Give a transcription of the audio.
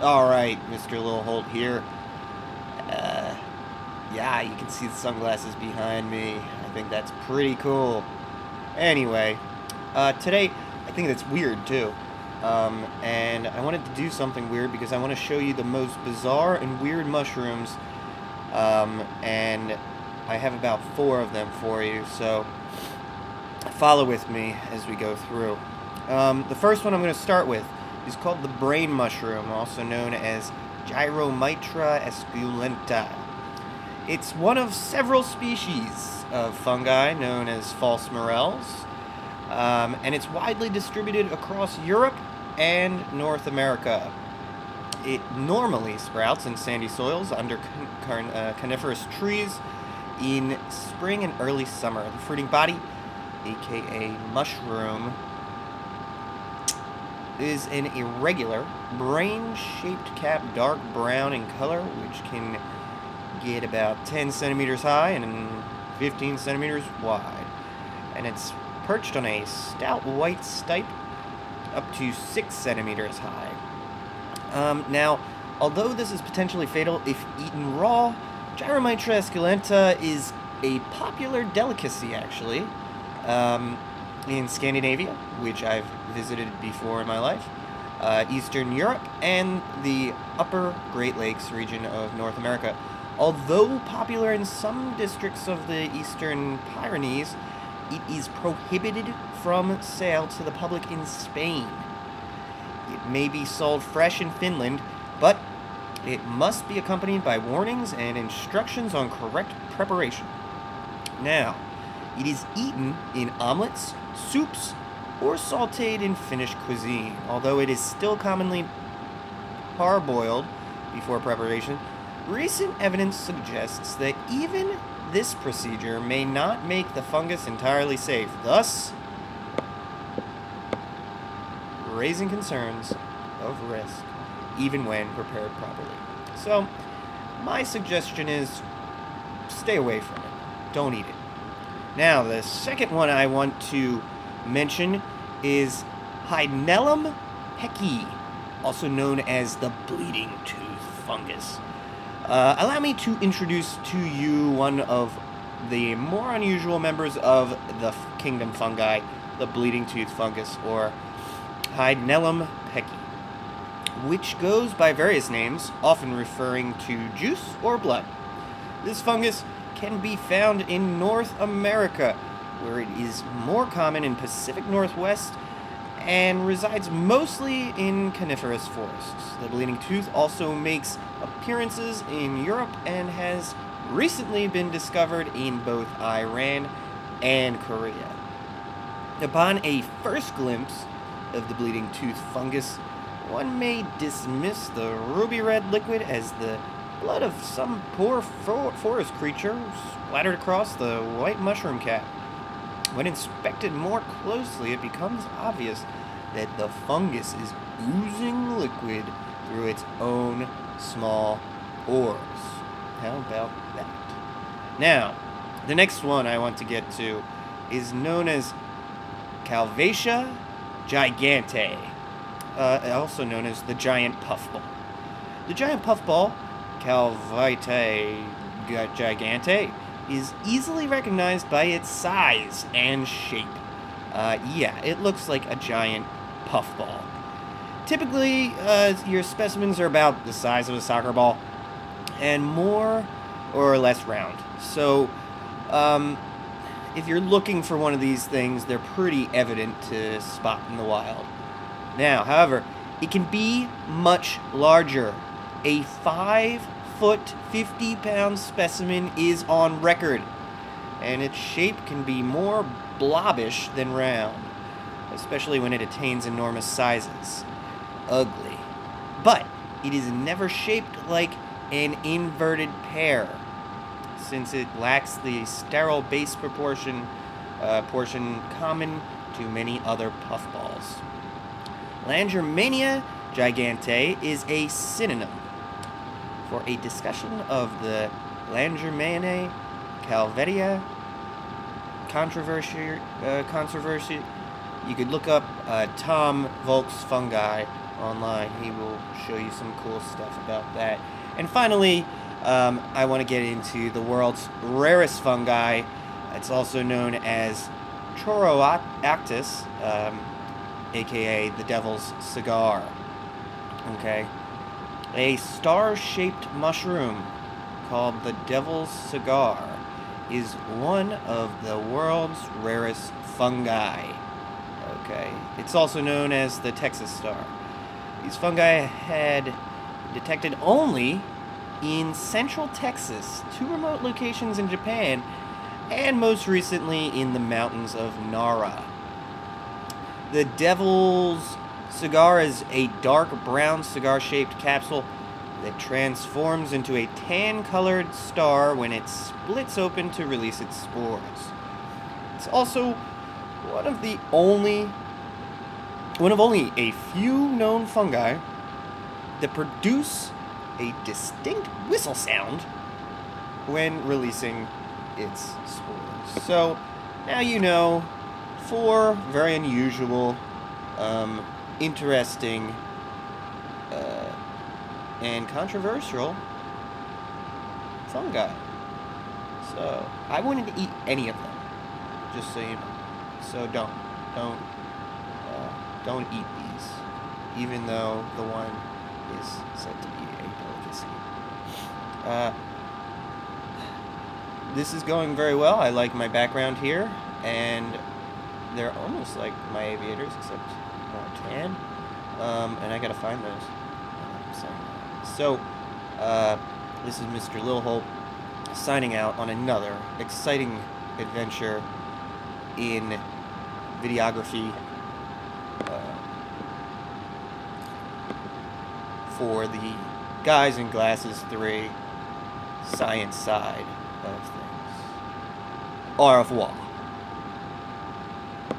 Alright, Mr. Little Holt here. Uh, yeah, you can see the sunglasses behind me. I think that's pretty cool. Anyway, today, I think that's weird too. And I wanted to do something weird because I want to show you the most bizarre and weird mushrooms. And I have about 4 of them for you, so follow with me as we go through. The first one I'm going to start with is called the brain mushroom, also known as Gyromitra esculenta. It's one of several species of fungi known as false morels, and it's widely distributed across Europe and North America. It normally sprouts in sandy soils under coniferous trees in spring and early summer. The fruiting body, aka mushroom, is an irregular, brain-shaped cap, dark brown in color, which can get about 10 centimeters high and 15 centimeters wide. And it's perched on a stout white stipe up to 6 centimeters high. Now, although this is potentially fatal if eaten raw, Gyromitra esculenta is a popular delicacy, actually, in Scandinavia, which I've visited before in my life, Eastern Europe, and the upper Great Lakes region of North America. Although popular in some districts of the Eastern Pyrenees, it is prohibited from sale to the public in Spain. It may be sold fresh in Finland, but it must be accompanied by warnings and instructions on correct preparation. Now, it is eaten in omelets, soups, or sautéed in Finnish cuisine. Although it is still commonly parboiled before preparation, recent evidence suggests that even this procedure may not make the fungus entirely safe, thus raising concerns of risk, even when prepared properly. So, my suggestion is stay away from it. Don't eat it. Now, the second one I want to mention is Hydnellum pecki, also known as the bleeding tooth fungus. Allow me to introduce to you one of the more unusual members of the kingdom fungi, the bleeding tooth fungus, or Hydnellum pecki, which goes by various names, often referring to juice or blood. This fungus can be found in North America, where it is more common in Pacific Northwest and resides mostly in coniferous forests. The bleeding tooth also makes appearances in Europe and has recently been discovered in both Iran and Korea. Upon a first glimpse of the bleeding tooth fungus, one may dismiss the ruby red liquid as the blood of some poor forest creature splattered across the white mushroom cap. When inspected more closely, it becomes obvious that the fungus is oozing liquid through its own small pores. How about that? Now, the next one I want to get to is known as Calvatia gigante, also known as the giant puffball. The giant puffball, Calvatia gigante, is easily recognized by its size and shape. It looks like a giant puffball. Typically, your specimens are about the size of a soccer ball and more or less round. So, if you're looking for one of these things, they're pretty evident to spot in the wild. Now, however, it can be much larger. A 5-foot, 50-pound specimen is on record, and its shape can be more blobbish than round, especially when it attains enormous sizes. Ugly. But it is never shaped like an inverted pear, since it lacks the sterile base portion common to many other puffballs. Langermania gigante is a synonym. For a discussion of the Langermania Calvatia controversy, you could look up Tom Volk's fungi online. He will show you some cool stuff about that. And finally, I want to get into the world's rarest fungi. It's also known as Choroactis, aka the devil's cigar. Okay? A star-shaped mushroom called the devil's cigar is one of the world's rarest fungi. Okay? It's also known as the Texas star. These fungi had detected only in central Texas, 2 remote locations in Japan, and most recently in the mountains of Nara. The devil's cigar is a dark brown cigar-shaped capsule that transforms into a tan-colored star when it splits open to release its spores. It's also one of only a few known fungi that produce a distinct whistle sound when releasing its spores. So now you know 4 very unusual, interesting, and controversial fungi. So I wouldn't eat any of them, just so you know. So don't eat these, even though the one is said to be a delicacy. This is going very well. I like my background here, and they're almost like my aviators, except more tan. And I gotta find those. So, this is Mr. Lilholt signing out on another exciting adventure in videography for the Guys in Glasses 3 science side of things. Au revoir.